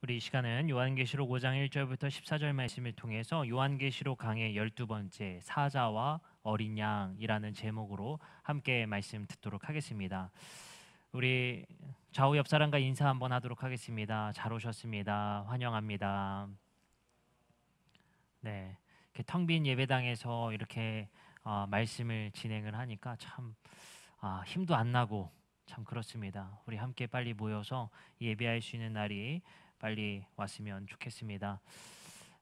우리 이 시간은 요한계시록 5장 1절부터 14절 말씀을 통해서 요한계시록 강의 12번째 사자와 어린 양이라는 제목으로 함께 말씀 듣도록 하겠습니다. 우리 좌우 옆 사람과 인사 한번 하도록 하겠습니다. 잘 오셨습니다. 환영합니다. 네, 이렇게 텅 빈 예배당에서 이렇게 말씀을 진행을 하니까 참 힘도 안 나고 참 그렇습니다. 우리 함께 빨리 모여서 예배할 수 있는 날이 빨리 왔으면 좋겠습니다.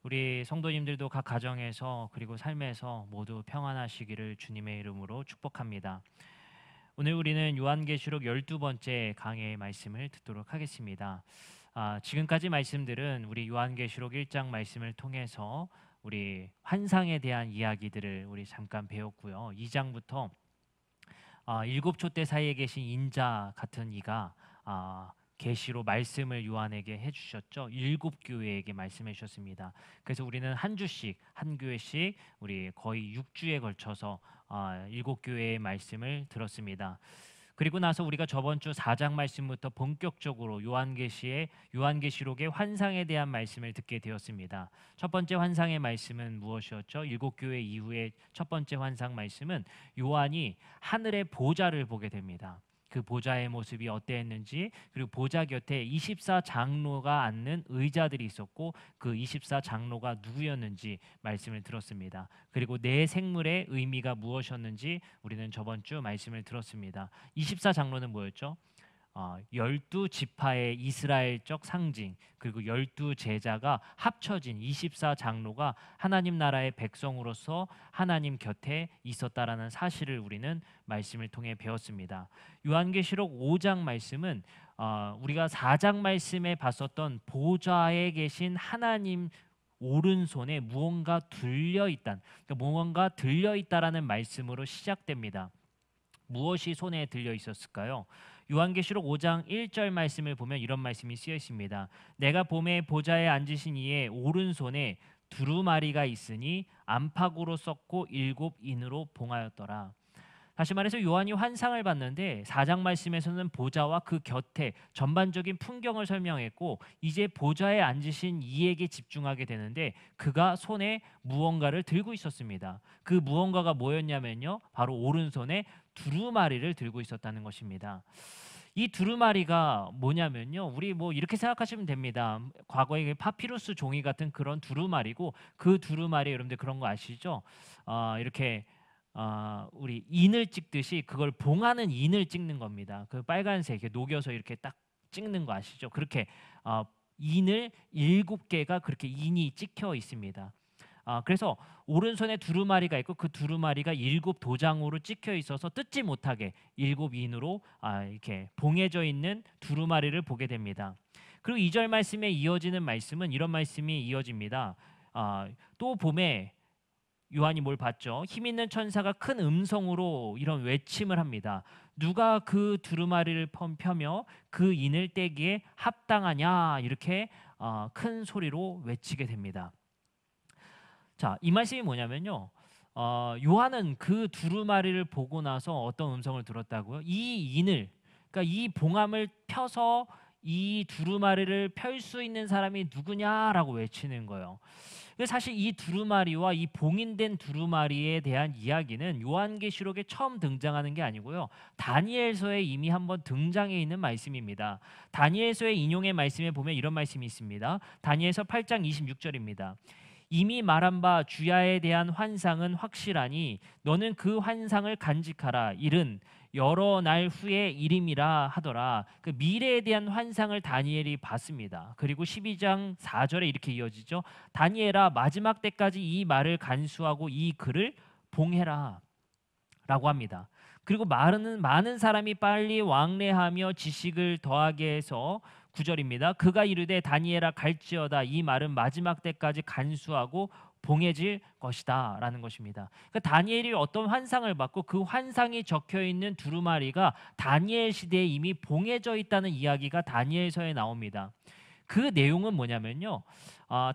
우리 성도님들도 각 가정에서 그리고 삶에서 모두 평안하시기를 주님의 이름으로 축복합니다. 오늘 우리는 요한계시록 12번째 강해의 말씀을 듣도록 하겠습니다. 지금까지 말씀들은 우리 요한계시록 1장 말씀을 통해서 우리 환상에 대한 이야기들을 우리 잠깐 배웠고요. 2장부터 일곱 촛대 사이에 계신 인자 같은 이가 계시로 말씀을 요한에게 해주셨죠. 일곱 교회에게 말씀해 주셨습니다. 그래서 우리는 한 주씩 한 교회씩 우리 거의 6주에 걸쳐서 일곱 교회의 말씀을 들었습니다. 그리고 나서 우리가 저번 주 4장 말씀부터 본격적으로 요한계시록의 환상에 대한 말씀을 듣게 되었습니다. 첫 번째 환상의 말씀은 무엇이었죠? 일곱 교회 이후의 첫 번째 환상 말씀은 요한이 하늘의 보좌를 보게 됩니다. 그 보좌의 모습이 어땠는지, 그리고 보좌 곁에 24 장로가 앉는 의자들이 있었고 그 24 장로가 누구였는지 말씀을 들었습니다. 그리고 네 생물의 의미가 무엇이었는지 우리는 저번 주 말씀을 들었습니다. 24 장로는 뭐였죠? 12지파의 이스라엘적 상징, 그리고 12제자가 합쳐진 24 장로가 하나님 나라의 백성으로서 하나님 곁에 있었다라는 사실을 우리는 말씀을 통해 배웠습니다. 요한계시록 5장 말씀은 우리가 4장 말씀에 봤었던 보좌에 계신 하나님 오른손에 무언가 들려있다는, 그러니까 무언가 들려있다라는 말씀으로 시작됩니다. 무엇이 손에 들려 있었을까요? 요한계시록 5장 1절 말씀을 보면 이런 말씀이 쓰여 있습니다. 내가 봄에 보좌에 앉으신 이의 오른손에 두루마리가 있으니 안팎으로 썩고 7인으로 봉하였더라. 다시 말해서 요한이 환상을 봤는데 4장 말씀에서는 보좌와 그 곁에 전반적인 풍경을 설명했고 이제 보좌에 앉으신 이에게 집중하게 되는데 그가 손에 무언가를 들고 있었습니다. 그 무언가가 뭐였냐면요, 바로 오른손에 두루마리를 들고 있었다는 것입니다. 이 두루마리가 뭐냐면요, 우리 뭐 이렇게 생각하시면 됩니다. 과거에 파피루스 종이 같은 그런 두루마리고, 그 두루마리 여러분들 그런 거 아시죠? 이렇게 우리 인을 찍듯이 그걸 봉하는 인을 찍는 겁니다. 그 빨간색 녹여서 이렇게 딱 찍는 거 아시죠? 그렇게 인을 7개가 그렇게 인이 찍혀 있습니다. 그래서 오른손에 두루마리가 있고 그 두루마리가 7도장으로 찍혀 있어서 뜯지 못하게 7인으로 이렇게 봉해져 있는 두루마리를 보게 됩니다. 그리고 2절 말씀에 이어지는 말씀은 이런 말씀이 이어집니다. 또 봄에 요한이 뭘 봤죠? 힘 있는 천사가 큰 음성으로 이런 외침을 합니다. 누가 그 두루마리를 펴며 그 인을 떼기에 합당하냐, 이렇게 큰 소리로 외치게 됩니다. 자, 이 말씀이 뭐냐면요, 요한은 그 두루마리를 보고 나서 어떤 음성을 들었다고요? 이 인을, 그러니까 이 봉함을 펴서 이 두루마리를 펼 수 있는 사람이 누구냐라고 외치는 거예요. 사실 이 두루마리와 이 봉인된 두루마리에 대한 이야기는 요한계시록에 처음 등장하는 게 아니고요, 다니엘서에 이미 한번 등장해 있는 말씀입니다. 다니엘서의 인용의 말씀에 보면 이런 말씀이 있습니다. 다니엘서 8장 26절입니다. 이미 말한 바 주야에 대한 환상은 확실하니 너는 그 환상을 간직하라. 일은 여러 날 후의 일임이라 하더라. 그 미래에 대한 환상을 다니엘이 봤습니다. 그리고 12장 4절에 이렇게 이어지죠. 다니엘아, 마지막 때까지 이 말을 간수하고 이 글을 봉해라 라고 합니다. 그리고 많은 사람이 빨리 왕래하며 지식을 더하게 해서 9절입니다. 그가 이르되 다니엘아 갈지어다, 이 말은 마지막 때까지 간수하고 봉해질 것이다 라는 것입니다. 그러니까 다니엘이 어떤 환상을 받고 그 환상이 적혀있는 두루마리가 다니엘 시대에 이미 봉해져 있다는 이야기가 다니엘서에 나옵니다. 그 내용은 뭐냐면요,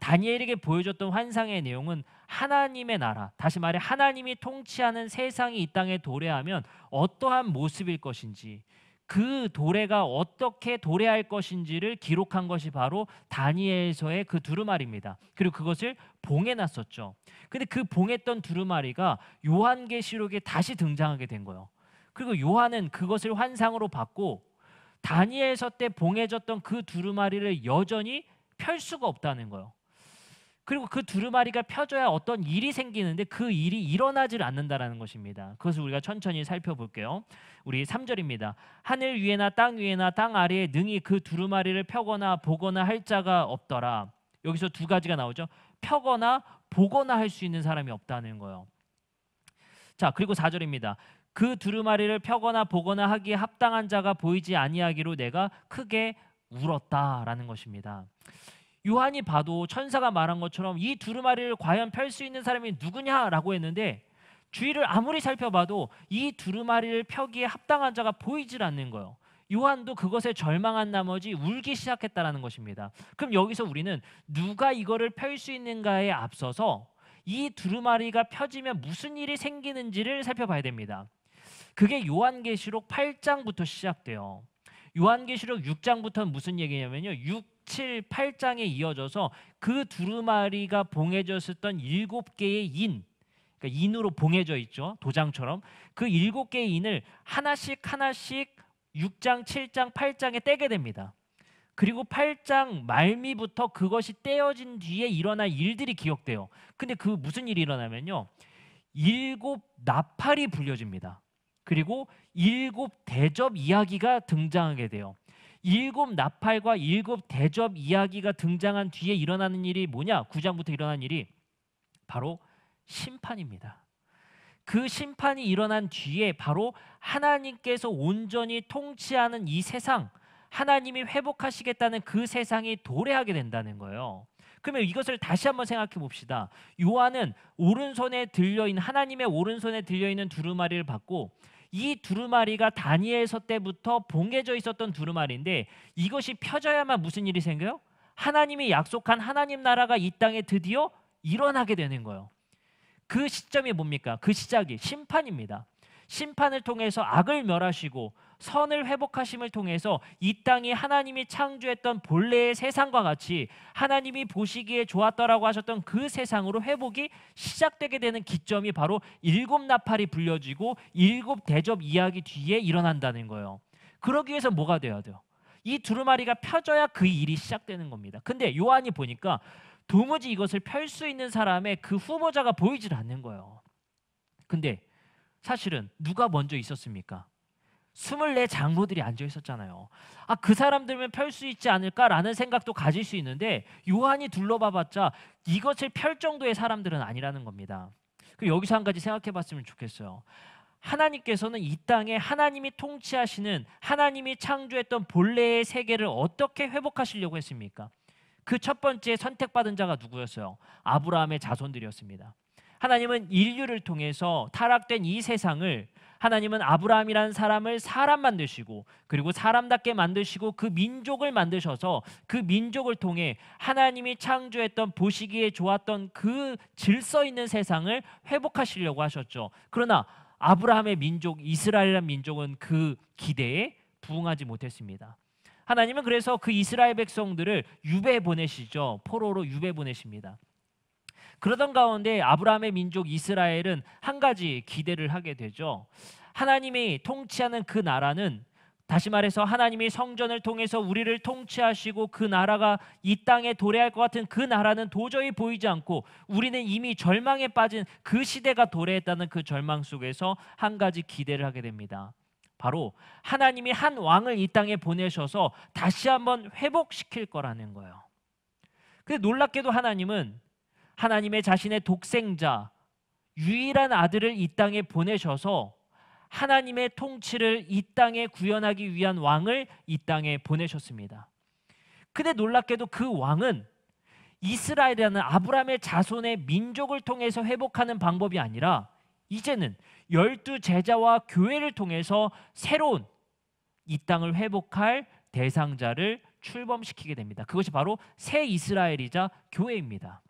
다니엘에게 보여줬던 환상의 내용은 하나님의 나라, 다시 말해 하나님이 통치하는 세상이 이 땅에 도래하면 어떠한 모습일 것인지, 그 도래가 어떻게 도래할 것인지를 기록한 것이 바로 다니엘서의 그 두루마리입니다. 그리고 그것을 봉해 놨었죠. 근데 그 봉했던 두루마리가 요한계시록에 다시 등장하게 된 거예요. 그리고 요한은 그것을 환상으로 받고 다니엘서 때 봉해졌던 그 두루마리를 여전히 펼 수가 없다는 거예요. 그리고 그 두루마리가 펴져야 어떤 일이 생기는데 그 일이 일어나질 않는다라는 것입니다. 그것을 우리가 천천히 살펴볼게요. 우리 3절입니다. 하늘 위에나 땅 위에나 땅 아래에 능히 그 두루마리를 펴거나 보거나 할 자가 없더라. 여기서 두 가지가 나오죠. 펴거나 보거나 할 수 있는 사람이 없다는 거예요. 자, 그리고 4절입니다. 그 두루마리를 펴거나 보거나 하기에 합당한 자가 보이지 아니하기로 내가 크게 울었다라는 것입니다. 요한이 봐도 천사가 말한 것처럼 이 두루마리를 과연 펼 수 있는 사람이 누구냐라고 했는데 주위를 아무리 살펴봐도 이 두루마리를 펴기에 합당한 자가 보이질 않는 거예요. 요한도 그것에 절망한 나머지 울기 시작했다라는 것입니다. 그럼 여기서 우리는 누가 이거를 펼 수 있는가에 앞서서 이 두루마리가 펴지면 무슨 일이 생기는지를 살펴봐야 됩니다. 그게 요한계시록 8장부터 시작돼요. 요한계시록 6장부터는 무슨 얘기냐면요. 6, 7, 8장에 이어져서 그 두루마리가 봉해졌었던 7개의 인, 그러니까 인으로 봉해져 있죠. 도장처럼. 그 7개의 인을 하나씩 6장, 7장, 8장에 떼게 됩니다. 그리고 8장 말미부터 그것이 떼어진 뒤에 일어날 일들이 기억돼요. 근데 그 무슨 일이 일어나면요. 7 나팔이 불려집니다. 그리고 7 대접 이야기가 등장하게 돼요. 7 나팔과 7 대접 이야기가 등장한 뒤에 일어나는 일이 뭐냐? 9장부터 일어난 일이 바로 심판입니다. 그 심판이 일어난 뒤에 바로 하나님께서 온전히 통치하는 이 세상, 하나님이 회복하시겠다는 그 세상이 도래하게 된다는 거예요. 그러면 이것을 다시 한번 생각해 봅시다. 요한은 오른손에 들려있는 하나님의 오른손에 들려있는 두루마리를 받고 이 두루마리가 다니엘서 때부터 봉해져 있었던 두루마리인데 이것이 펴져야만 무슨 일이 생겨요? 하나님이 약속한 하나님 나라가 이 땅에 드디어 일어나게 되는 거예요. 그 시점이 뭡니까? 그 시작이 심판입니다. 심판을 통해서 악을 멸하시고 선을 회복하심을 통해서 이 땅이 하나님이 창조했던 본래의 세상과 같이 하나님이 보시기에 좋았더라고 하셨던 그 세상으로 회복이 시작되게 되는 기점이 바로 7 나팔이 불려지고 7 대접 이야기 뒤에 일어난다는 거예요. 그러기 위해서 뭐가 돼야 돼요? 이 두루마리가 펴져야 그 일이 시작되는 겁니다. 근데 요한이 보니까 도무지 이것을 펼 수 있는 사람의 그 후보자가 보이질 않는 거예요. 근데 사실은 누가 먼저 있었습니까? 24 장로들이 앉아 있었잖아요. 그 사람들면 펼 수 있지 않을까라는 생각도 가질 수 있는데 요한이 둘러봐봤자 이것을 펼 정도의 사람들은 아니라는 겁니다. 그리고 여기서 한 가지 생각해 봤으면 좋겠어요. 하나님께서는 이 땅에 하나님이 통치하시는 하나님이 창조했던 본래의 세계를 어떻게 회복하시려고 했습니까? 그 첫 번째 선택받은 자가 누구였어요? 아브라함의 자손들이었습니다. 하나님은 인류를 통해서 타락된 이 세상을 하나님은 아브라함이라는 사람을 사람 만드시고 그리고 사람답게 만드시고 그 민족을 만드셔서 그 민족을 통해 하나님이 창조했던 보시기에 좋았던 그 질서 있는 세상을 회복하시려고 하셨죠. 그러나 아브라함의 민족 이스라엘이라는 민족은 그 기대에 부응하지 못했습니다. 하나님은 그래서 그 이스라엘 백성들을 유배 보내시죠. 포로로 유배 보내십니다. 그러던 가운데 아브라함의 민족 이스라엘은 한 가지 기대를 하게 되죠. 하나님이 통치하는 그 나라는 다시 말해서 하나님이 성전을 통해서 우리를 통치하시고 그 나라가 이 땅에 도래할 것 같은 그 나라는 도저히 보이지 않고 우리는 이미 절망에 빠진 그 시대가 도래했다는 그 절망 속에서 한 가지 기대를 하게 됩니다. 바로 하나님이 한 왕을 이 땅에 보내셔서 다시 한번 회복시킬 거라는 거예요. 근데 놀랍게도 하나님은 하나님의 자신의 독생자 유일한 아들을 이 땅에 보내셔서 하나님의 통치를 이 땅에 구현하기 위한 왕을 이 땅에 보내셨습니다. 근데 놀랍게도 그 왕은 이스라엘이라는 아브라함의 자손의 민족을 통해서 회복하는 방법이 아니라 이제는 12 제자와 교회를 통해서 새로운 이 땅을 회복할 대상자를 출범시키게 됩니다. 그것이 바로 새 이스라엘이자 교회입니다.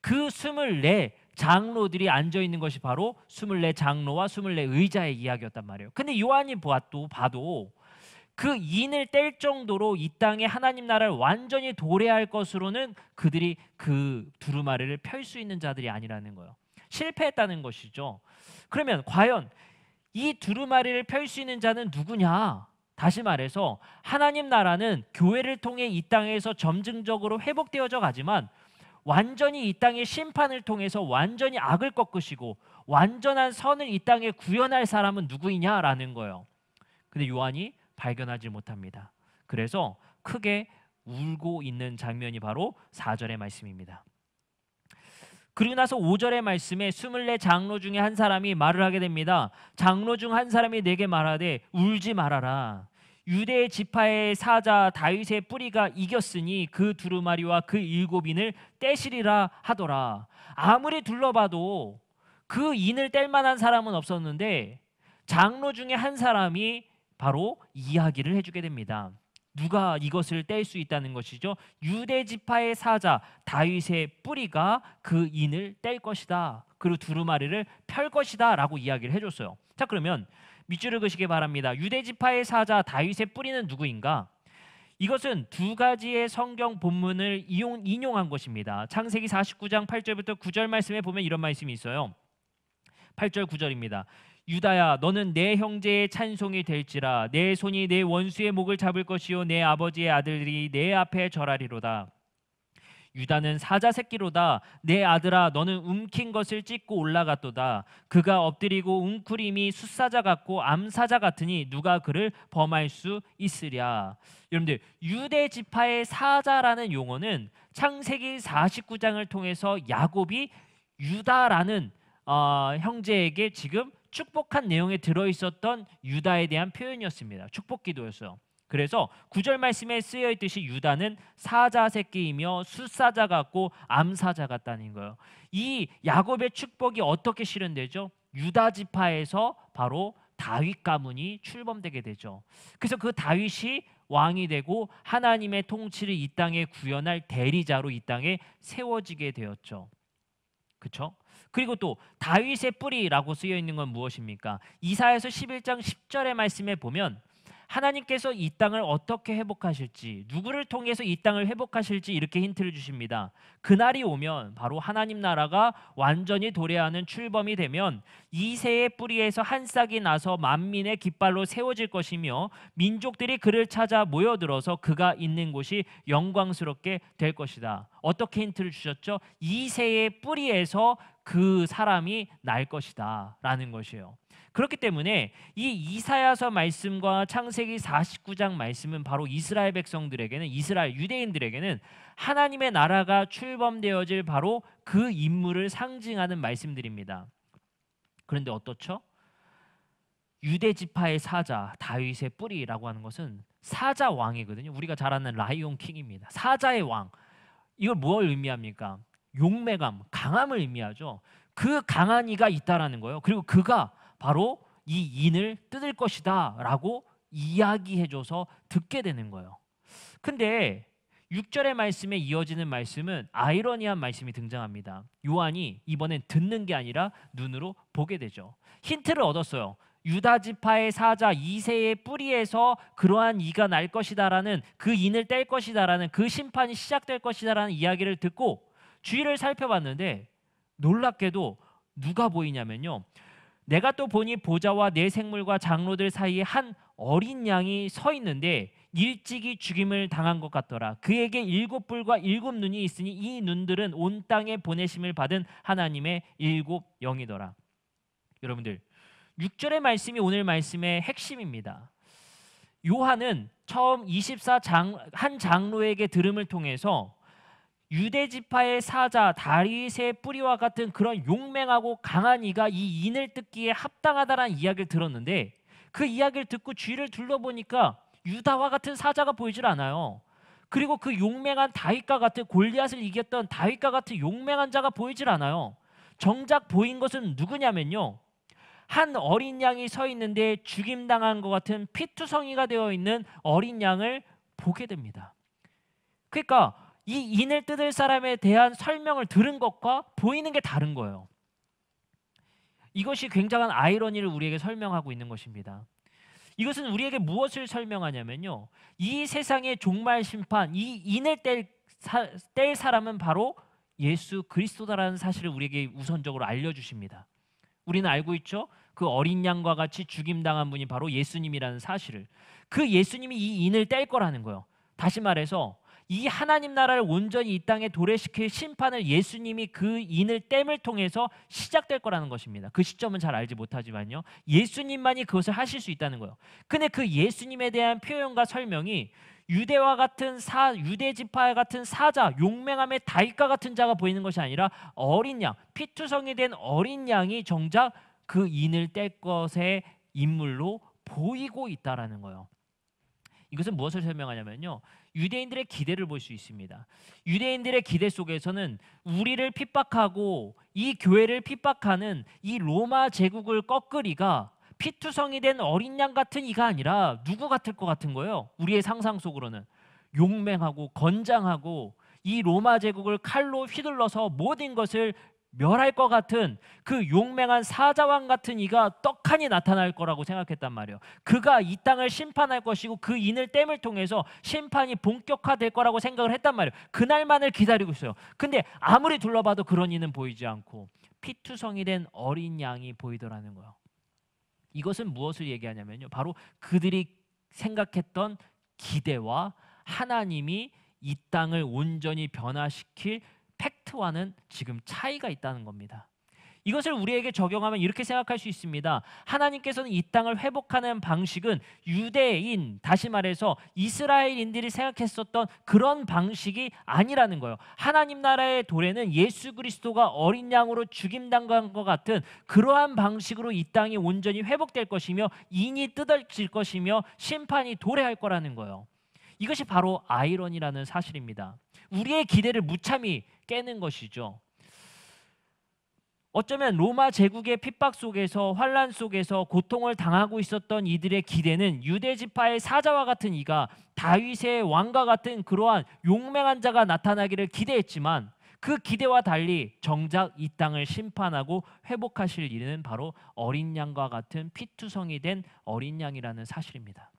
그 24 장로들이 앉아 있는 것이 바로 24 장로와 24 의자의 이야기였단 말이에요. 근데 요한이 봐도 그 인을 뗄 정도로 이 땅에 하나님 나라를 완전히 도래할 것으로는 그들이 그 두루마리를 펼 수 있는 자들이 아니라는 거예요. 실패했다는 것이죠. 그러면 과연 이 두루마리를 펼 수 있는 자는 누구냐? 다시 말해서 하나님 나라는 교회를 통해 이 땅에서 점증적으로 회복되어져 가지만 완전히 이 땅의 심판을 통해서 완전히 악을 꺾으시고 완전한 선을 이 땅에 구현할 사람은 누구이냐라는 거예요. 근데 요한이 발견하지 못합니다. 그래서 크게 울고 있는 장면이 바로 4절의 말씀입니다. 그리고 나서 5절의 말씀에 24 장로 중에 한 사람이 말을 하게 됩니다. 장로 중 한 사람이 내게 말하되 울지 말아라. 유대 지파의 사자 다윗의 뿌리가 이겼으니 그 두루마리와 그 7인을 떼시리라 하더라. 아무리 둘러봐도 그 인을 뗄 만한 사람은 없었는데 장로 중에 한 사람이 바로 이야기를 해주게 됩니다. 누가 이것을 뗄 수 있다는 것이죠. 유대 지파의 사자 다윗의 뿌리가 그 인을 뗄 것이다. 그리고 두루마리를 펼 것이다 라고 이야기를 해줬어요. 자, 그러면 밑줄을 그시기 바랍니다. 유대 지파의 사자 다윗의 뿌리는 누구인가? 이것은 두 가지의 성경 본문을 인용한 것입니다. 창세기 49장 8절부터 9절 말씀에 보면 이런 말씀이 있어요. 8절 9절입니다. 유다야 너는 내 형제의 찬송이 될지라 내 손이 내 원수의 목을 잡을 것이요 내 아버지의 아들들이 내 앞에 절하리로다. 유다는 사자 새끼로다. 내 아들아 너는 움킨 것을 찢고 올라갔도다. 그가 엎드리고 웅크림이 숫사자 같고 암사자 같으니 누가 그를 범할 수 있으랴. 여러분들 유대 지파의 사자라는 용어는 창세기 49장을 통해서 야곱이 유다라는 형제에게 지금 축복한 내용에 들어있었던 유다에 대한 표현이었습니다. 축복 기도였어요. 그래서 9절 말씀에 쓰여 있듯이 유다는 사자 새끼이며 숫사자 같고 암사자 같다는 거예요. 이 야곱의 축복이 어떻게 실현되죠? 유다 지파에서 바로 다윗 가문이 출범되게 되죠. 그래서 그 다윗이 왕이 되고 하나님의 통치를 이 땅에 구현할 대리자로 이 땅에 세워지게 되었죠. 그렇죠? 그리고 또 다윗의 뿌리라고 쓰여 있는 건 무엇입니까? 이사야서 11장 10절의 말씀에 보면 하나님께서 이 땅을 어떻게 회복하실지, 누구를 통해서 이 땅을 회복하실지 이렇게 힌트를 주십니다. 그날이 오면 바로 하나님 나라가 완전히 도래하는 출범이 되면 이새의 뿌리에서 한 싹이 나서 만민의 깃발로 세워질 것이며 민족들이 그를 찾아 모여들어서 그가 있는 곳이 영광스럽게 될 것이다. 어떻게 힌트를 주셨죠? 이새의 뿌리에서 그 사람이 날 것이다 라는 것이에요. 그렇기 때문에 이 이사야서 말씀과 창세기 49장 말씀은 바로 이스라엘 백성들에게는, 이스라엘 유대인들에게는 하나님의 나라가 출범되어질 바로 그 인물을 상징하는 말씀들입니다. 그런데 어떻죠? 유대 지파의 사자 다윗의 뿌리라고 하는 것은 사자 왕이거든요. 우리가 잘 아는 라이온 킹입니다. 사자의 왕. 이걸 뭘 의미합니까? 용맹함, 강함을 의미하죠. 그 강한 이가 있다라는 거예요. 그리고 그가 바로 이 인을 뜯을 것이다 라고 이야기해줘서 듣게 되는 거예요. 근데 6절의 말씀에 이어지는 말씀은 아이러니한 말씀이 등장합니다. 요한이 이번엔 듣는 게 아니라 눈으로 보게 되죠. 힌트를 얻었어요. 유다 지파의 사자 이새의 뿌리에서 그러한 이가 날 것이다라는, 그 인을 뗄 것이다라는, 그 심판이 시작될 것이다라는 이야기를 듣고 주위를 살펴봤는데 놀랍게도 누가 보이냐면요, 내가 또 보니 보좌와 네 생물과 장로들 사이에 한 어린 양이 서 있는데 일찍이 죽임을 당한 것 같더라. 그에게 7뿔과 7눈이 있으니 이 눈들은 온 땅에 보내심을 받은 하나님의 7 영이더라. 여러분들 6절의 말씀이 오늘 말씀의 핵심입니다. 요한은 처음 24 한 장로에게 들음을 통해서 유대 지파의 사자 다윗의 뿌리와 같은 그런 용맹하고 강한 이가 이 인을 뜯기에 합당하다라는 이야기를 들었는데, 그 이야기를 듣고 주위를 둘러보니까 유다와 같은 사자가 보이질 않아요. 그리고 그 용맹한 다윗과 같은, 골리앗을 이겼던 다윗과 같은 용맹한 자가 보이질 않아요. 정작 보인 것은 누구냐면요, 한 어린 양이 서 있는데 죽임당한 것 같은 피투성이가 되어 있는 어린 양을 보게 됩니다. 그러니까 이 인을 뜯을 사람에 대한 설명을 들은 것과 보이는 게 다른 거예요. 이것이 굉장한 아이러니를 우리에게 설명하고 있는 것입니다. 이것은 우리에게 무엇을 설명하냐면요, 이 세상의 종말 심판, 이 인을 뗄 사람은 바로 예수 그리스도다라는 사실을 우리에게 우선적으로 알려주십니다. 우리는 알고 있죠? 그 어린 양과 같이 죽임당한 분이 바로 예수님이라는 사실을. 그 예수님이 이 인을 뗄 거라는 거예요. 다시 말해서 이 하나님 나라를 온전히 이 땅에 도래시킬 심판을 예수님이 그 인을 땜을 통해서 시작될 거라는 것입니다. 그 시점은 잘 알지 못하지만요, 예수님만이 그것을 하실 수 있다는 거예요. 근데 그 예수님에 대한 표현과 설명이 유대와 같은 유대 지파 같은 사자, 용맹함의 다윗과 같은 자가 보이는 것이 아니라 어린 양, 피투성이 된 어린 양이 정작 그 인을 뗄 것의 인물로 보이고 있다라는 거예요. 이것은 무엇을 설명하냐면요, 유대인들의 기대를 볼 수 있습니다. 유대인들의 기대 속에서는 우리를 핍박하고 이 교회를 핍박하는 이 로마 제국을 꺾으리가 피투성이 된 어린 양 같은 이가 아니라 누구 같을 것 같은 거예요. 우리의 상상 속으로는 용맹하고 건장하고 이 로마 제국을 칼로 휘둘러서 모든 것을 멸할 것 같은 그 용맹한 사자왕 같은 이가 떡하니 나타날 거라고 생각했단 말이에요. 그가 이 땅을 심판할 것이고 그 인을 땜을 통해서 심판이 본격화될 거라고 생각을 했단 말이에요. 그날만을 기다리고 있어요. 근데 아무리 둘러봐도 그런 이는 보이지 않고 피투성이 된 어린 양이 보이더라는 거예요. 이것은 무엇을 얘기하냐면요, 바로 그들이 생각했던 기대와 하나님이 이 땅을 온전히 변화시킬 팩트와는 지금 차이가 있다는 겁니다. 이것을 우리에게 적용하면 이렇게 생각할 수 있습니다. 하나님께서는 이 땅을 회복하는 방식은 유대인, 다시 말해서 이스라엘인들이 생각했었던 그런 방식이 아니라는 거예요. 하나님 나라의 도래는 예수 그리스도가 어린 양으로 죽임당한 것 같은 그러한 방식으로 이 땅이 온전히 회복될 것이며 인이 뜯어질 것이며 심판이 도래할 거라는 거예요. 이것이 바로 아이러니라는 사실입니다. 우리의 기대를 무참히 깨는 것이죠. 어쩌면 로마 제국의 핍박 속에서, 환란 속에서 고통을 당하고 있었던 이들의 기대는 유대 지파의 사자와 같은 이가 다윗의 왕과 같은 그러한 용맹한 자가 나타나기를 기대했지만 그 기대와 달리 정작 이 땅을 심판하고 회복하실 이는 바로 어린 양과 같은 피투성이 된 어린 양이라는 사실입니다.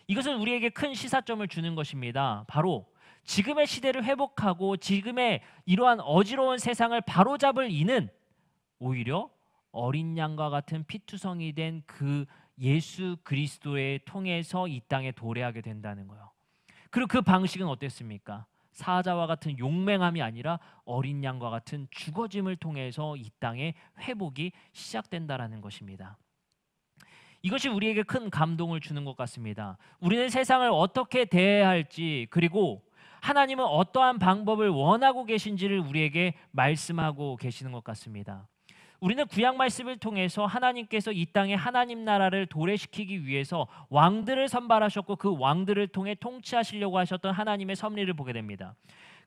이것은 우리에게 큰 시사점을 주는 것입니다. 바로 지금의 시대를 회복하고 지금의 이러한 어지러운 세상을 바로잡을 이는 오히려 어린 양과 같은 피투성이 된 그 예수 그리스도의 통해서 이 땅에 도래하게 된다는 거예요. 그리고 그 방식은 어땠습니까? 사자와 같은 용맹함이 아니라 어린 양과 같은 죽어짐을 통해서 이 땅에 회복이 시작된다라는 것입니다. 이것이 우리에게 큰 감동을 주는 것 같습니다. 우리는 세상을 어떻게 대해야 할지, 그리고 하나님은 어떠한 방법을 원하고 계신지를 우리에게 말씀하고 계시는 것 같습니다. 우리는 구약 말씀을 통해서 하나님께서 이 땅에 하나님 나라를 도래시키기 위해서 왕들을 선발하셨고 그 왕들을 통해 통치하시려고 하셨던 하나님의 섭리를 보게 됩니다.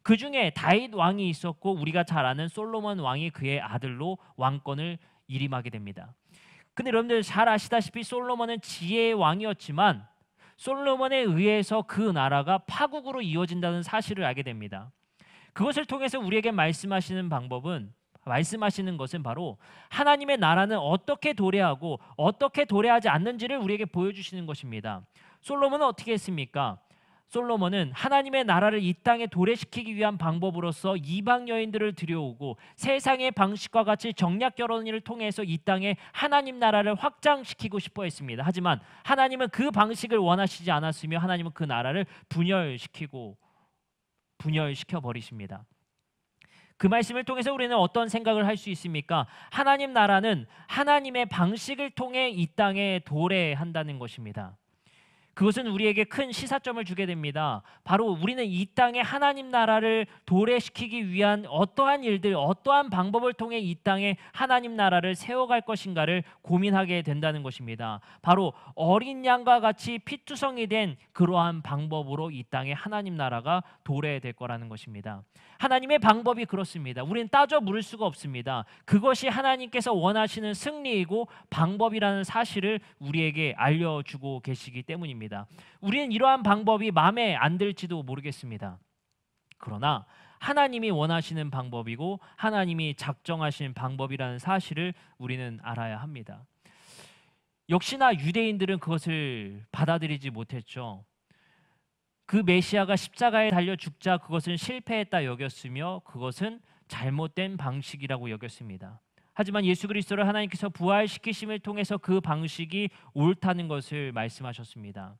그 중에 다윗 왕이 있었고 우리가 잘 아는 솔로몬 왕이 그의 아들로 왕권을 일임하게 됩니다. 근데 여러분들 잘 아시다시피 솔로몬은 지혜의 왕이었지만 솔로몬에 의해서 그 나라가 파국으로 이어진다는 사실을 알게 됩니다. 그것을 통해서 우리에게 말씀하시는 것은 바로 하나님의 나라는 어떻게 도래하고 어떻게 도래하지 않는지를 우리에게 보여주시는 것입니다. 솔로몬은 어떻게 했습니까? 솔로몬은 하나님의 나라를 이 땅에 도래시키기 위한 방법으로서 이방 여인들을 들여오고 세상의 방식과 같이 정략 결혼을 통해서 이 땅에 하나님 나라를 확장시키고 싶어 했습니다. 하지만 하나님은 그 방식을 원하시지 않았으며 하나님은 그 나라를 분열시켜 버리십니다. 그 말씀을 통해서 우리는 어떤 생각을 할 수 있습니까? 하나님 나라는 하나님의 방식을 통해 이 땅에 도래한다는 것입니다. 그것은 우리에게 큰 시사점을 주게 됩니다. 바로 우리는 이 땅에 하나님 나라를 도래시키기 위한 어떠한 일들, 어떠한 방법을 통해 이 땅에 하나님 나라를 세워갈 것인가를 고민하게 된다는 것입니다. 바로 어린 양과 같이 피투성이 된 그러한 방법으로 이 땅에 하나님 나라가 도래될 거라는 것입니다. 하나님의 방법이 그렇습니다. 우리는 따져 물을 수가 없습니다. 그것이 하나님께서 원하시는 승리이고 방법이라는 사실을 우리에게 알려주고 계시기 때문입니다. 우리는 이러한 방법이 마음에 안 들지도 모르겠습니다. 그러나 하나님이 원하시는 방법이고 하나님이 작정하신 방법이라는 사실을 우리는 알아야 합니다. 역시나 유대인들은 그것을 받아들이지 못했죠. 그 메시아가 십자가에 달려 죽자 그것은 실패했다 여겼으며 그것은 잘못된 방식이라고 여겼습니다. 하지만 예수 그리스도를 하나님께서 부활시키심을 통해서 그 방식이 옳다는 것을 말씀하셨습니다.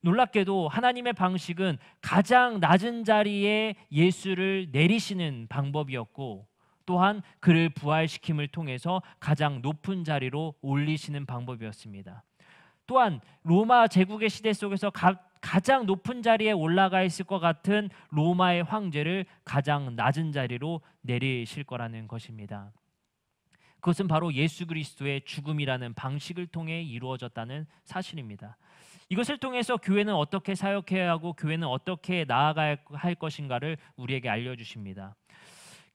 놀랍게도 하나님의 방식은 가장 낮은 자리에 예수를 내리시는 방법이었고 또한 그를 부활시킴을 통해서 가장 높은 자리로 올리시는 방법이었습니다. 또한 로마 제국의 시대 속에서 가장 높은 자리에 올라가 있을 것 같은 로마의 황제를 가장 낮은 자리로 내리실 거라는 것입니다. 그것은 바로 예수 그리스도의 죽음이라는 방식을 통해 이루어졌다는 사실입니다. 이것을 통해서 교회는 어떻게 사역해야 하고 교회는 어떻게 나아가야 할 것인가를 우리에게 알려주십니다.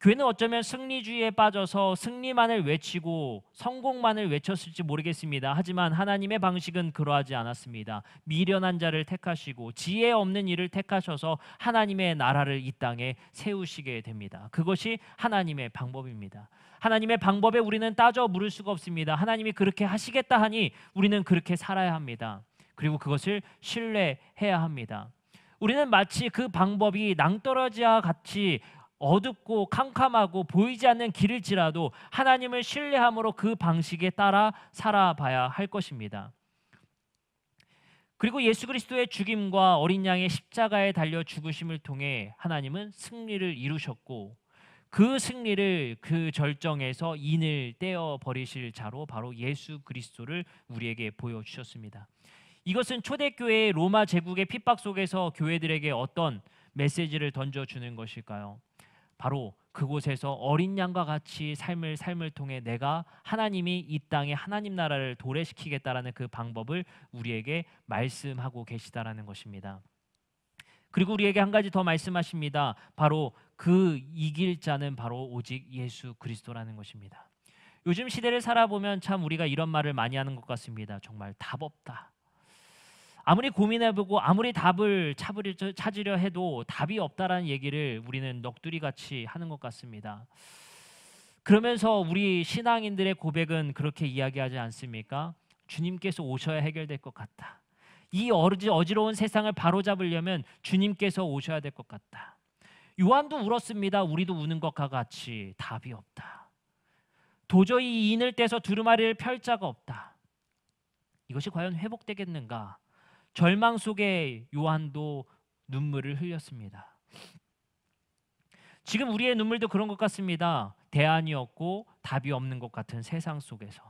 교회는 어쩌면 승리주의에 빠져서 승리만을 외치고 성공만을 외쳤을지 모르겠습니다. 하지만 하나님의 방식은 그러하지 않았습니다. 미련한 자를 택하시고 지혜 없는 일을 택하셔서 하나님의 나라를 이 땅에 세우시게 됩니다. 그것이 하나님의 방법입니다. 하나님의 방법에 우리는 따져 물을 수가 없습니다. 하나님이 그렇게 하시겠다 하니 우리는 그렇게 살아야 합니다. 그리고 그것을 신뢰해야 합니다. 우리는 마치 그 방법이 낭떠러지와 같이 어둡고 캄캄하고 보이지 않는 길일지라도 하나님을 신뢰함으로 그 방식에 따라 살아봐야 할 것입니다. 그리고 예수 그리스도의 죽임과 어린 양의 십자가에 달려 죽으심을 통해 하나님은 승리를 이루셨고 그 승리를 그 절정에서 인을 떼어 버리실 자로 바로 예수 그리스도를 우리에게 보여주셨습니다. 이것은 초대교회의 로마 제국의 핍박 속에서 교회들에게 어떤 메시지를 던져주는 것일까요? 바로 그곳에서 어린 양과 같이 삶을 통해 내가 하나님이 이 땅에 하나님 나라를 도래시키겠다라는 그 방법을 우리에게 말씀하고 계시다라는 것입니다. 그리고 우리에게 한 가지 더 말씀하십니다. 바로 그 이길 자는 바로 오직 예수 그리스도라는 것입니다. 요즘 시대를 살아보면 참 우리가 이런 말을 많이 하는 것 같습니다. 정말 답 없다. 아무리 고민해보고 아무리 답을 찾으려 해도 답이 없다라는 얘기를 우리는 넋두리같이 하는 것 같습니다. 그러면서 우리 신앙인들의 고백은 그렇게 이야기하지 않습니까? 주님께서 오셔야 해결될 것 같다. 이 어지러운 세상을 바로잡으려면 주님께서 오셔야 될 것 같다. 요한도 울었습니다. 우리도 우는 것과 같이 답이 없다. 도저히 이 인을 떼서 두루마리를 펼 자가 없다. 이것이 과연 회복되겠는가? 절망 속에 요한도 눈물을 흘렸습니다. 지금 우리의 눈물도 그런 것 같습니다. 대안이 없고 답이 없는 것 같은 세상 속에서.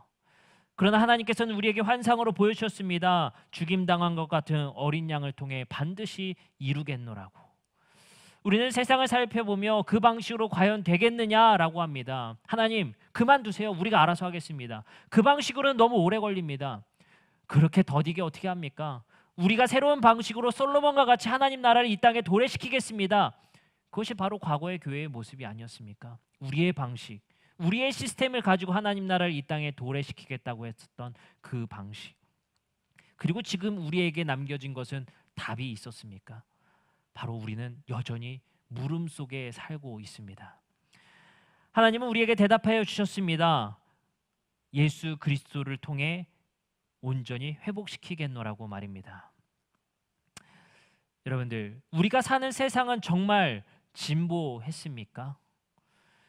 그러나 하나님께서는 우리에게 환상으로 보여주셨습니다. 죽임당한 것 같은 어린 양을 통해 반드시 이루겠노라고. 우리는 세상을 살펴보며 그 방식으로 과연 되겠느냐라고 합니다. 하나님 그만두세요. 우리가 알아서 하겠습니다. 그 방식으로는 너무 오래 걸립니다. 그렇게 더디게 어떻게 합니까? 우리가 새로운 방식으로 솔로몬과 같이 하나님 나라를 이 땅에 도래시키겠습니다. 그것이 바로 과거의 교회의 모습이 아니었습니까? 우리의 방식, 우리의 시스템을 가지고 하나님 나라를 이 땅에 도래시키겠다고 했었던 그 방식. 그리고 지금 우리에게 남겨진 것은 답이 있었습니까? 바로 우리는 여전히 물음 속에 살고 있습니다. 하나님은 우리에게 대답하여 주셨습니다. 예수 그리스도를 통해 온전히 회복시키겠노라고 말입니다. 여러분들, 우리가 사는 세상은 정말 진보했습니까?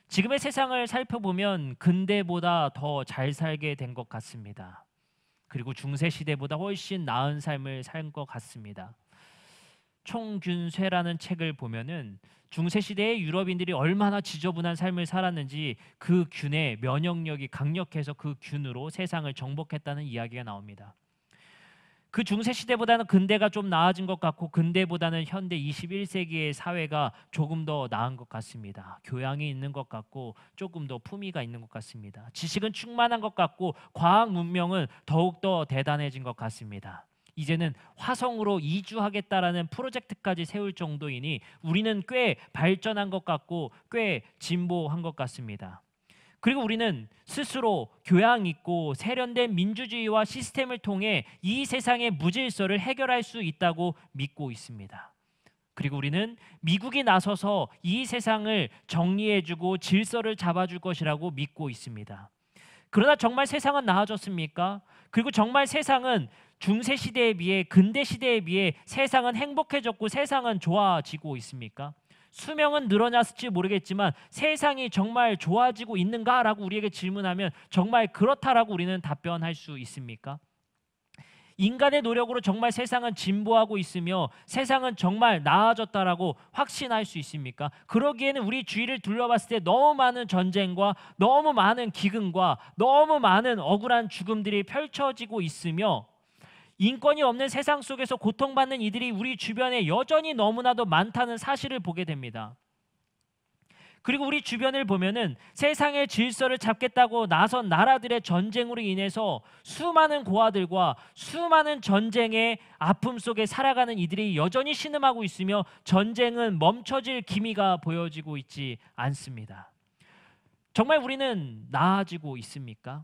지금의 세상을 살펴보면 근대보다 더 잘 살게 된 것 같습니다. 그리고 중세시대보다 훨씬 나은 삶을 산 것 같습니다. 총균쇠라는 책을 보면은 중세시대의 유럽인들이 얼마나 지저분한 삶을 살았는지 그 균의 면역력이 강력해서 그 균으로 세상을 정복했다는 이야기가 나옵니다. 그 중세시대보다는 근대가 좀 나아진 것 같고 근대보다는 현대 21세기의 사회가 조금 더 나은 것 같습니다. 교양이 있는 것 같고 조금 더 품위가 있는 것 같습니다. 지식은 충만한 것 같고 과학 문명은 더욱더 대단해진 것 같습니다. 이제는 화성으로 이주하겠다라는 프로젝트까지 세울 정도이니 우리는 꽤 발전한 것 같고 꽤 진보한 것 같습니다. 그리고 우리는 스스로 교양 있고 세련된 민주주의와 시스템을 통해 이 세상의 무질서를 해결할 수 있다고 믿고 있습니다. 그리고 우리는 미국이 나서서 이 세상을 정리해주고 질서를 잡아줄 것이라고 믿고 있습니다. 그러나 정말 세상은 나아졌습니까? 그리고 정말 세상은 중세 시대에 비해 근대 시대에 비해 세상은 행복해졌고 세상은 좋아지고 있습니까? 수명은 늘어났을지 모르겠지만 세상이 정말 좋아지고 있는가라고 우리에게 질문하면 정말 그렇다라고 우리는 답변할 수 있습니까? 인간의 노력으로 정말 세상은 진보하고 있으며 세상은 정말 나아졌다라고 확신할 수 있습니까? 그러기에는 우리 주위를 둘러봤을 때 너무 많은 전쟁과 너무 많은 기근과 너무 많은 억울한 죽음들이 펼쳐지고 있으며 인권이 없는 세상 속에서 고통받는 이들이 우리 주변에 여전히 너무나도 많다는 사실을 보게 됩니다. 그리고 우리 주변을 보면은 세상의 질서를 잡겠다고 나선 나라들의 전쟁으로 인해서 수많은 고아들과 수많은 전쟁의 아픔 속에 살아가는 이들이 여전히 신음하고 있으며 전쟁은 멈춰질 기미가 보여지고 있지 않습니다. 정말 우리는 나아지고 있습니까?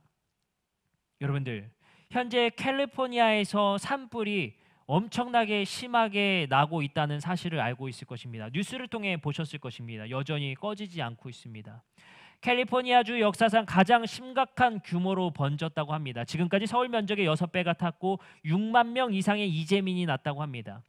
여러분들, 현재 캘리포니아에서 산불이 엄청나게 심하게 나고 있다는 사실을 알고 있을 것입니다. 뉴스를 통해 보셨을 것입니다. 여전히 꺼지지 않고 있습니다. 캘리포니아주 역사상 가장 심각한 규모로 번졌다고 합니다. 지금까지 서울 면적의 6배가 탔고 6만 명 이상의 이재민이 났다고 합니다.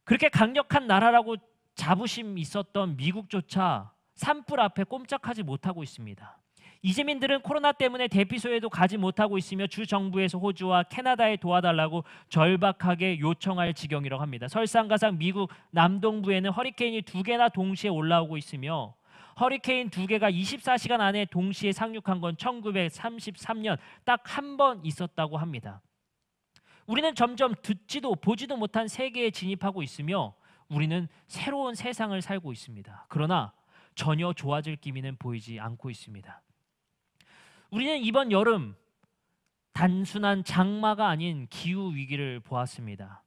그렇게 강력한 나라라고 자부심 있었던 미국조차 산불 앞에 꼼짝하지 못하고 있습니다. 이재민들은 코로나 때문에 대피소에도 가지 못하고 있으며 주 정부에서 호주와 캐나다에 도와달라고 절박하게 요청할 지경이라고 합니다. 설상가상 미국 남동부에는 허리케인이 2개나 동시에 올라오고 있으며 허리케인 2개가 24시간 안에 동시에 상륙한 건 1933년 딱 한 번 있었다고 합니다. 우리는 점점 듣지도 보지도 못한 세계에 진입하고 있으며 우리는 새로운 세상을 살고 있습니다. 그러나 전혀 좋아질 기미는 보이지 않고 있습니다. 우리는 이번 여름 단순한 장마가 아닌 기후 위기를 보았습니다.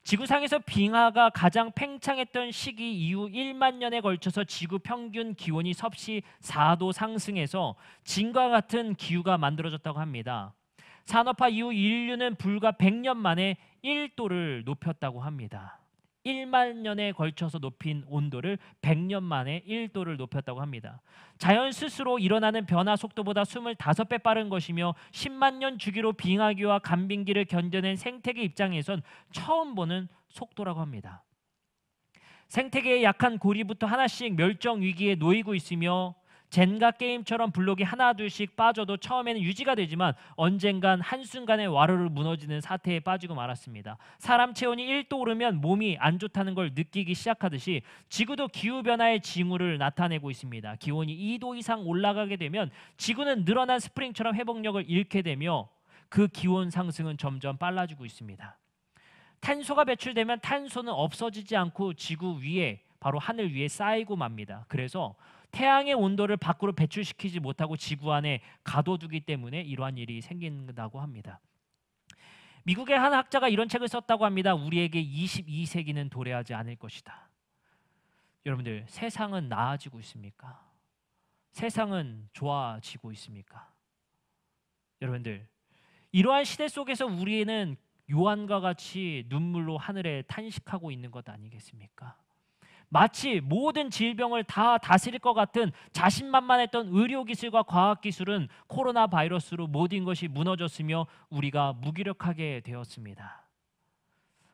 지구상에서 빙하가 가장 팽창했던 시기 이후 1만 년에 걸쳐서 지구 평균 기온이 섭씨 4도 상승해서 지금과 같은 기후가 만들어졌다고 합니다. 산업화 이후 인류는 불과 100년 만에 1도를 높였다고 합니다. 1만 년에 걸쳐서 높인 온도를 100년 만에 1도를 높였다고 합니다. 자연 스스로 일어나는 변화 속도보다 25배 빠른 것이며 10만 년 주기로 빙하기와 간빙기를 견뎌낸 생태계 입장에선 처음 보는 속도라고 합니다. 생태계의 약한 고리부터 하나씩 멸종 위기에 놓이고 있으며 젠가 게임처럼 블록이 하나 둘씩 빠져도 처음에는 유지가 되지만 언젠간 한순간에 와르르 무너지는 사태에 빠지고 말았습니다. 사람 체온이 1도 오르면 몸이 안 좋다는 걸 느끼기 시작하듯이 지구도 기후변화의 징후를 나타내고 있습니다. 기온이 2도 이상 올라가게 되면 지구는 늘어난 스프링처럼 회복력을 잃게 되며 그 기온 상승은 점점 빨라지고 있습니다. 탄소가 배출되면 탄소는 없어지지 않고 지구 위에 바로 하늘 위에 쌓이고 맙니다. 그래서 태양의 온도를 밖으로 배출시키지 못하고 지구 안에 가둬두기 때문에 이러한 일이 생긴다고 합니다. 미국의 한 학자가 이런 책을 썼다고 합니다. 우리에게 22세기는 도래하지 않을 것이다. 여러분들, 세상은 나아지고 있습니까? 세상은 좋아지고 있습니까? 여러분들, 이러한 시대 속에서 우리는 요한과 같이 눈물로 하늘에 탄식하고 있는 것 아니겠습니까? 마치 모든 질병을 다 다스릴 것 같은 자신만만했던 의료기술과 과학기술은 코로나 바이러스로 모든 것이 무너졌으며 우리가 무기력하게 되었습니다.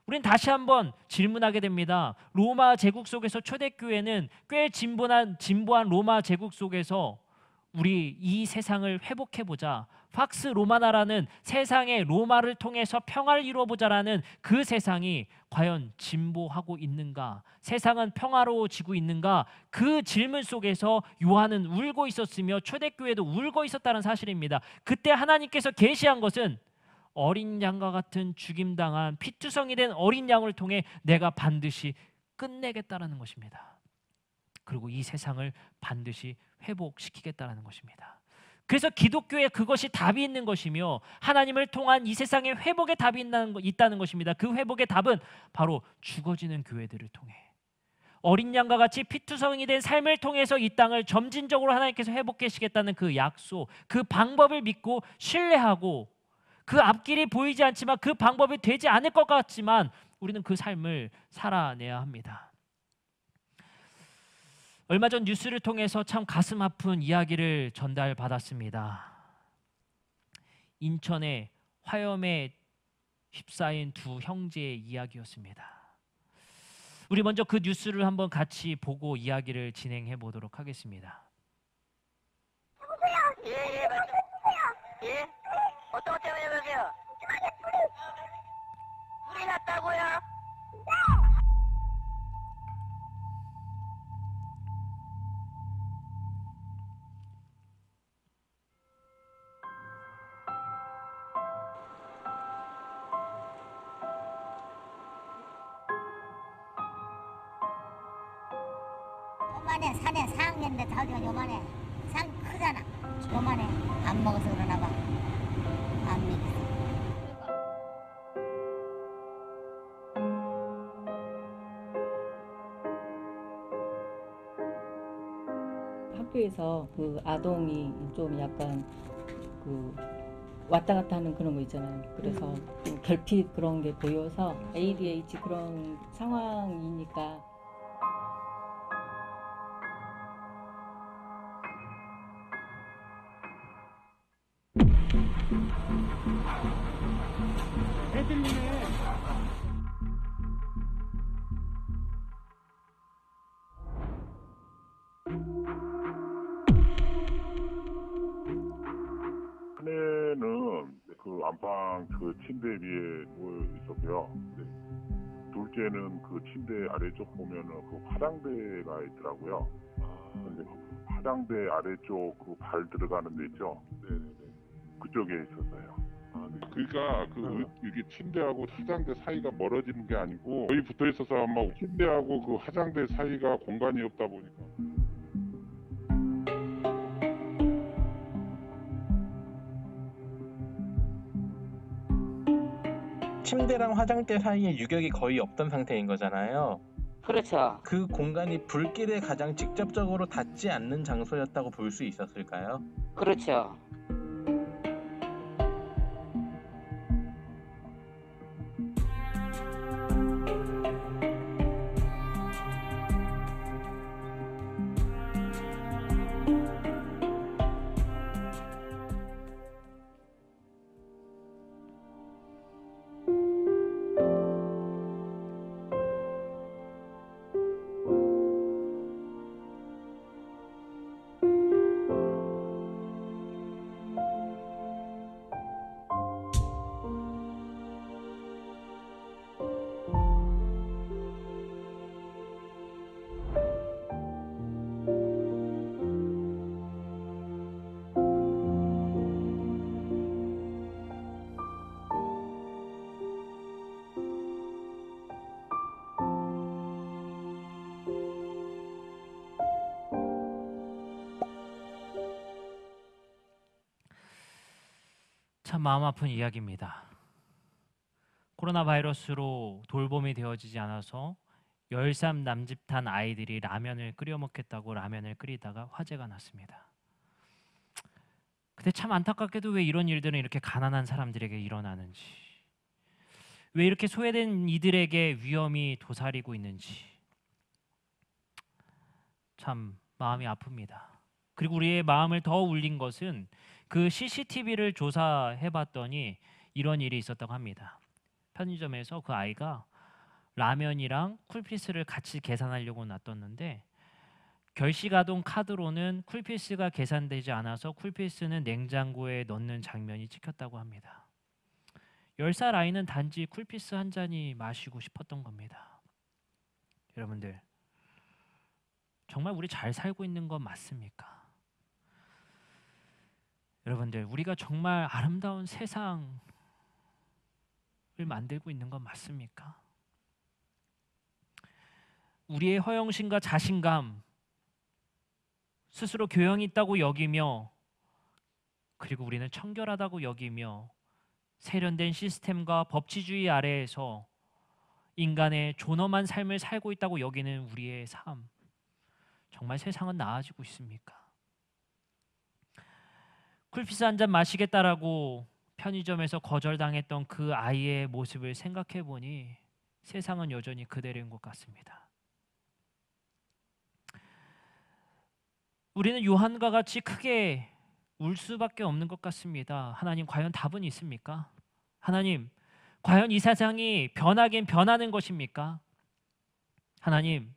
우린 다시 한번 질문하게 됩니다. 로마 제국 속에서 초대교회는 꽤 진보한 로마 제국 속에서 우리 이 세상을 회복해보자, 팍스 로마나라는 세상의 로마를 통해서 평화를 이루어보자라는 그 세상이 과연 진보하고 있는가? 세상은 평화로워지고 있는가? 그 질문 속에서 요한은 울고 있었으며 초대교회도 울고 있었다는 사실입니다. 그때 하나님께서 계시한 것은 어린 양과 같은 죽임당한 피투성이 된 어린 양을 통해 내가 반드시 끝내겠다라는 것입니다. 그리고 이 세상을 반드시 회복시키겠다라는 것입니다. 그래서 기독교에 그것이 답이 있는 것이며 하나님을 통한 이 세상의 회복의 답이 있다는 것입니다. 그 회복의 답은 바로 죽어지는 교회들을 통해 어린 양과 같이 피투성이 된 삶을 통해서 이 땅을 점진적으로 하나님께서 회복하시겠다는 그 약속, 그 방법을 믿고 신뢰하고 그 앞길이 보이지 않지만 그 방법이 되지 않을 것 같지만 우리는 그 삶을 살아내야 합니다. 얼마 전 뉴스를 통해서 참 가슴 아픈 이야기를 전달받았습니다. 인천의 화염에 휩싸인 두 형제의 이야기였습니다. 우리 먼저 그 뉴스를 한번 같이 보고 이야기를 진행해 보도록 하겠습니다. 예, 예, 맞습니다. 예? 어떤 것 때문에 그러세요? 불이 났다고요? 요만해 산에 4학년인데 자기가 요만해 산 크잖아 요만해 안 먹어서 그러나 봐안 먹어서 학교에서 그 아동이 좀 약간 그 왔다 갔다 하는 그런 거 있잖아요. 그래서 좀 결핍 그런 게 보여서 ADH 그런 상황이니까 큰애는 그 안방 그 침대 위에 누워 있었고요. 네. 둘째는 그 침대 아래쪽 보면은 그 화장대가 있더라고요. 근데 화장대 아래쪽 그 발 들어가는 데 있죠. 네네네. 그쪽에 있었어요. 그러니까 이게 침대하고 화장대 사이가 멀어지는 게 아니고 거의 붙어 있어서 아마 침대하고 그 화장대 사이가 공간이 없다 보니까. 침대랑 화장대 사이에 유격이 거의 없던 상태인 거잖아요. 그렇죠. 그 공간이 불길에 가장 직접적으로 닿지 않는 장소였다고 볼 수 있었을까요? 그렇죠. 참 마음 아픈 이야기입니다. 코로나 바이러스로 돌봄이 되어지지 않아서 13 남짓한 아이들이 라면을 끓여 먹겠다고 라면을 끓이다가 화재가 났습니다. 근데 참 안타깝게도 왜 이런 일들은 이렇게 가난한 사람들에게 일어나는지, 왜 이렇게 소외된 이들에게 위험이 도사리고 있는지 참 마음이 아픕니다. 그리고 우리의 마음을 더 울린 것은 그 CCTV를 조사해 봤더니 이런 일이 있었다고 합니다. 편의점에서 그 아이가 라면이랑 쿨피스를 같이 계산하려고 놔뒀는데 결시가동 카드로는 쿨피스가 계산되지 않아서 쿨피스는 냉장고에 넣는 장면이 찍혔다고 합니다. 10살 아이는 단지 쿨피스 한 잔이 마시고 싶었던 겁니다. 여러분들, 정말 우리 잘 살고 있는 건 맞습니까? 여러분들, 우리가 정말 아름다운 세상을 만들고 있는 건 맞습니까? 우리의 허영심과 자신감, 스스로 교養이 있다고 여기며, 그리고 우리는 청결하다고 여기며 세련된 시스템과 법치주의 아래에서 인간의 존엄한 삶을 살고 있다고 여기는 우리의 삶, 정말 세상은 나아지고 있습니까? 쿨피스 한 잔 마시겠다라고 편의점에서 거절당했던 그 아이의 모습을 생각해 보니 세상은 여전히 그대로인 것 같습니다. 우리는 요한과 같이 크게 울 수밖에 없는 것 같습니다. 하나님, 과연 답은 있습니까? 하나님, 과연 이 세상이 변하긴 변하는 것입니까? 하나님,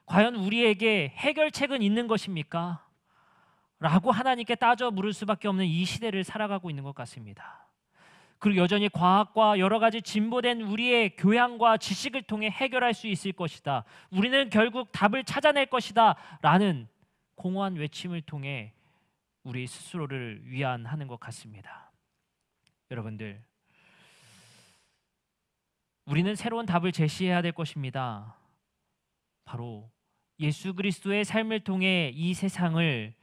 과연 우리에게 해결책은 있는 것입니까? 라고 하나님께 따져 물을 수밖에 없는 이 시대를 살아가고 있는 것 같습니다. 그리고 여전히 과학과 여러 가지 진보된 우리의 교양과 지식을 통해 해결할 수 있을 것이다. 우리는 결국 답을 찾아낼 것이다. 라는 공허한 외침을 통해 우리 스스로를 위안하는 것 같습니다. 여러분들, 우리는 새로운 답을 제시해야 될 것입니다. 바로 예수 그리스도의 삶을 통해 이 세상을,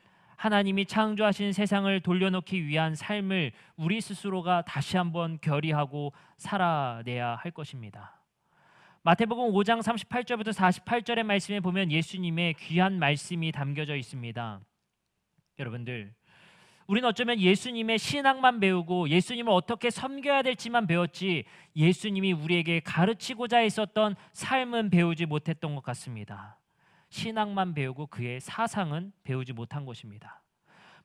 하나님이 창조하신 세상을 돌려놓기 위한 삶을 우리 스스로가 다시 한번 결의하고 살아내야 할 것입니다. 마태복음 5장 38절부터 48절의 말씀에 보면 예수님의 귀한 말씀이 담겨져 있습니다. 여러분들, 우리는 어쩌면 예수님의 신앙만 배우고 예수님을 어떻게 섬겨야 될지만 배웠지, 예수님이 우리에게 가르치고자 했었던 삶은 배우지 못했던 것 같습니다. 신앙만 배우고 그의 사상은 배우지 못한 것입니다.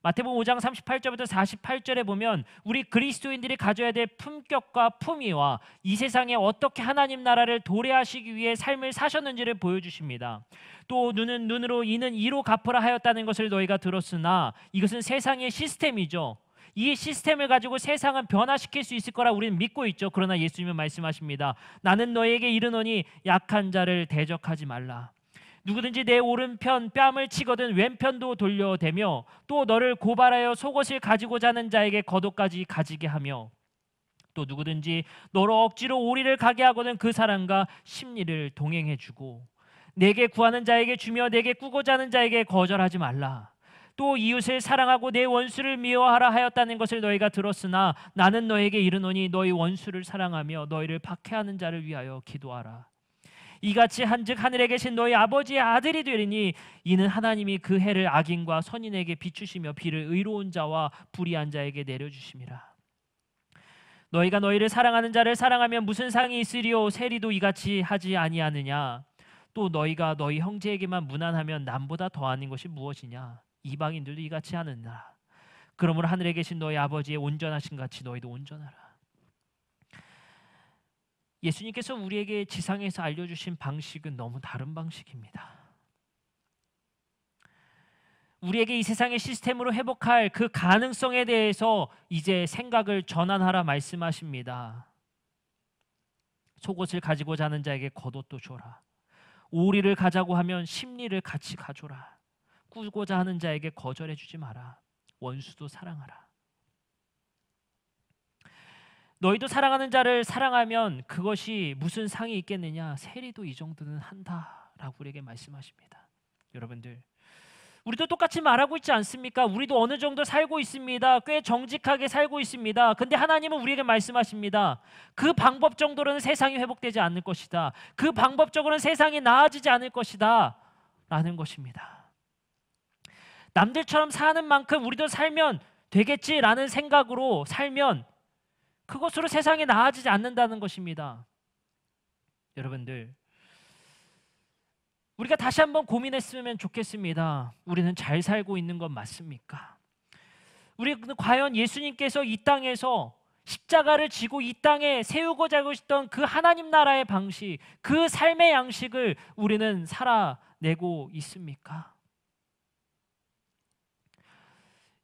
마태복음 5장 38절부터 48절에 보면 우리 그리스도인들이 가져야 될 품격과 품위와 이 세상에 어떻게 하나님 나라를 도래하시기 위해 삶을 사셨는지를 보여주십니다. 또 눈은 눈으로 이는 이로 갚으라 하였다는 것을 너희가 들었으나 이것은 세상의 시스템이죠. 이 시스템을 가지고 세상은 변화시킬 수 있을 거라 우리는 믿고 있죠. 그러나 예수님은 말씀하십니다. 나는 너에게 이르노니 약한 자를 대적하지 말라. 누구든지 내 오른편 뺨을 치거든 왼편도 돌려대며 또 너를 고발하여 속옷을 가지고자 하는 자에게 겉옷까지 가지게 하며 또 누구든지 너로 억지로 오리를 가게 하거든 그 사람과 심리를 동행해 주고 내게 구하는 자에게 주며 내게 꾸고자 하는 자에게 거절하지 말라. 또 이웃을 사랑하고 내 원수를 미워하라 하였다는 것을 너희가 들었으나 나는 너에게 이르노니 너희 원수를 사랑하며 너희를 박해하는 자를 위하여 기도하라. 이같이 한즉 하늘에 계신 너희 아버지의 아들이 되리니 이는 하나님이 그 해를 악인과 선인에게 비추시며 비를 의로운 자와 불의한 자에게 내려주심이라. 너희가 너희를 사랑하는 자를 사랑하면 무슨 상이 있으리요? 세리도 이같이 하지 아니하느냐? 또 너희가 너희 형제에게만 무난하면 남보다 더하는 것이 무엇이냐? 이방인들도 이같이 하느니라. 그러므로 하늘에 계신 너희 아버지의 온전하신 같이 너희도 온전하라. 예수님께서 우리에게 지상에서 알려주신 방식은 너무 다른 방식입니다. 우리에게 이 세상의 시스템으로 회복할 그 가능성에 대해서 이제 생각을 전환하라 말씀하십니다. 속옷을 가지고자 하는 자에게 겉옷도 줘라. 오리를 가자고 하면 심리를 같이 가줘라. 꾸고자 하는 자에게 거절해 주지 마라. 원수도 사랑하라. 너희도 사랑하는 자를 사랑하면 그것이 무슨 상이 있겠느냐? 세리도 이 정도는 한다라고 우리에게 말씀하십니다. 여러분들, 우리도 똑같이 말하고 있지 않습니까? 우리도 어느 정도 살고 있습니다. 꽤 정직하게 살고 있습니다. 근데 하나님은 우리에게 말씀하십니다. 그 방법 정도로는 세상이 회복되지 않을 것이다. 그 방법적으로는 세상이 나아지지 않을 것이다 라는 것입니다. 남들처럼 사는 만큼 우리도 살면 되겠지라는 생각으로 살면 그것으로 세상이 나아지지 않는다는 것입니다. 여러분들, 우리가 다시 한번 고민했으면 좋겠습니다. 우리는 잘 살고 있는 건 맞습니까? 우리는 과연 예수님께서 이 땅에서 십자가를 지고 이 땅에 세우고자 하셨던 그 하나님 나라의 방식, 그 삶의 양식을 우리는 살아내고 있습니까?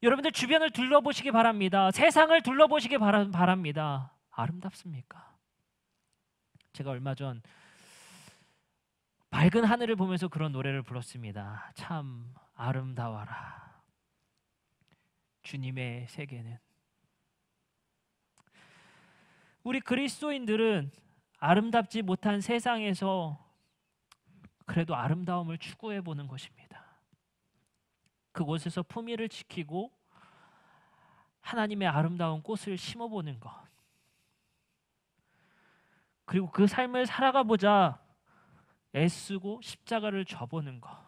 여러분들 주변을 둘러보시기 바랍니다. 세상을 둘러보시기 바랍니다. 아름답습니까? 제가 얼마 전 밝은 하늘을 보면서 그런 노래를 불렀습니다. 참 아름다워라. 주님의 세계는. 우리 그리스도인들은 아름답지 못한 세상에서 그래도 아름다움을 추구해 보는 것입니다. 그곳에서 품위를 지키고 하나님의 아름다운 꽃을 심어보는 것, 그리고 그 삶을 살아가 보자 애쓰고 십자가를 져보는 것.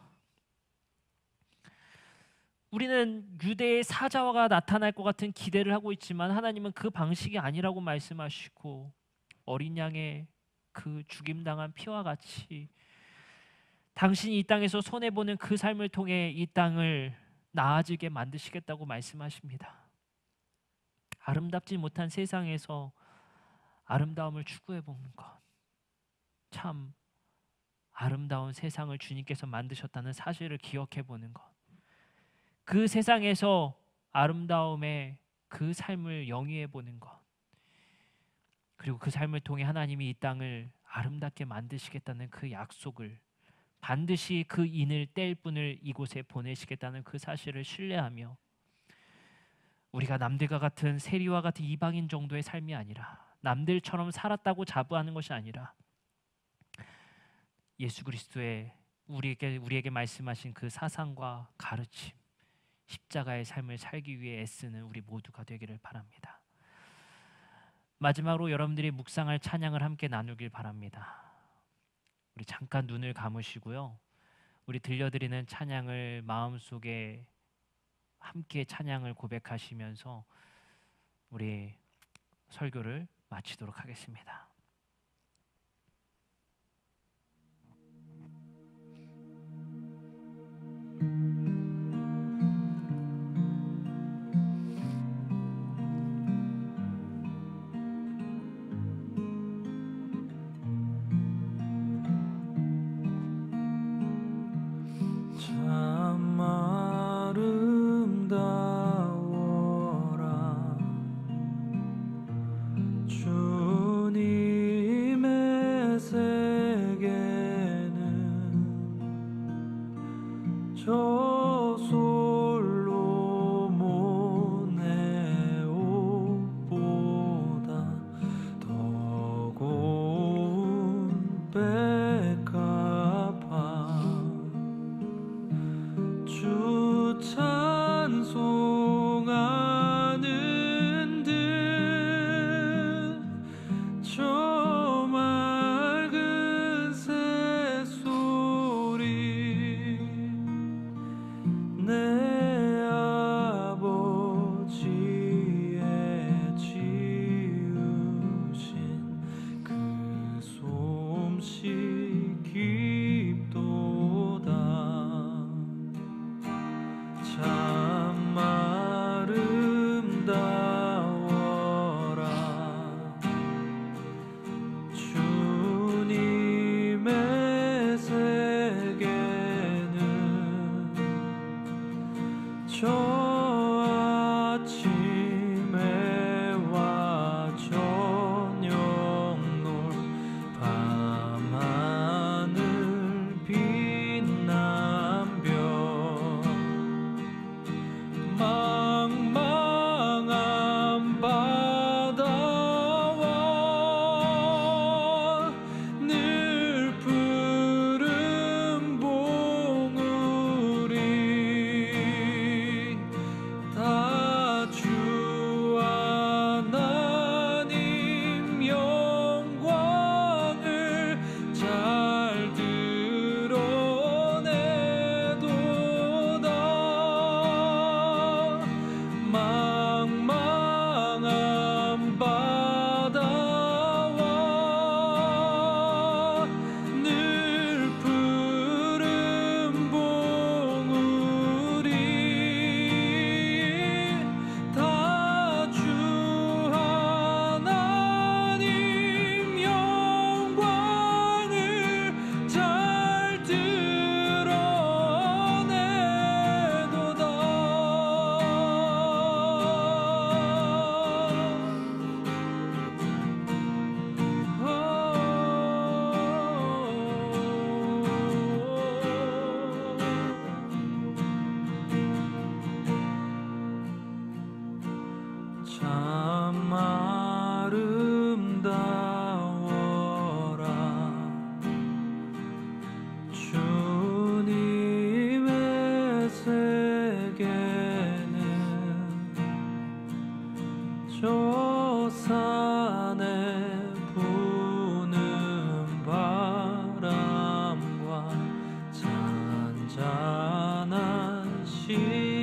우리는 유대의 사자화가 나타날 것 같은 기대를 하고 있지만 하나님은 그 방식이 아니라고 말씀하시고 어린 양의 그 죽임당한 피와 같이 당신이 이 땅에서 손해보는 그 삶을 통해 이 땅을 나아지게 만드시겠다고 말씀하십니다. 아름답지 못한 세상에서 아름다움을 추구해 보는 것, 참 아름다운 세상을 주님께서 만드셨다는 사실을 기억해 보는 것, 그 세상에서 아름다움의 그 삶을 영위해 보는 것, 그리고 그 삶을 통해 하나님이 이 땅을 아름답게 만드시겠다는 그 약속을, 반드시 그 인을 뗄 분을 이곳에 보내시겠다는 그 사실을 신뢰하며 우리가 남들과 같은 세리와 같은 이방인 정도의 삶이 아니라, 남들처럼 살았다고 자부하는 것이 아니라 예수 그리스도의 우리에게 말씀하신 그 사상과 가르침, 십자가의 삶을 살기 위해 애쓰는 우리 모두가 되기를 바랍니다. 마지막으로 여러분들이 묵상할 찬양을 함께 나누길 바랍니다. 우리 잠깐 눈을 감으시고요, 우리 들려드리는 찬양을 마음속에 함께 찬양을 고백하시면서 우리 설교를 마치도록 하겠습니다. 참 아름다워라 주님의 세계는 저 솔로몬의 옷보다 더 고운 백합화 주 찬송하는 듯 저 맑은 새소리 내 아버지의 지으신 그 솜씨 깊도다 참 아름다워라 주님의 세계는 저 아침해와 저녁 놀 밤하늘 빛난 별 망망한 바다와 늘 푸른 봉우리 다 주 하나님 영광을 잘 드러내도다 망망한 바다와 늘 푸른 봉우리 다 주 하나님 영광을 잘 참 아름다워라 주님의 세계는 저 산에 부는 바람과 잔잔한 시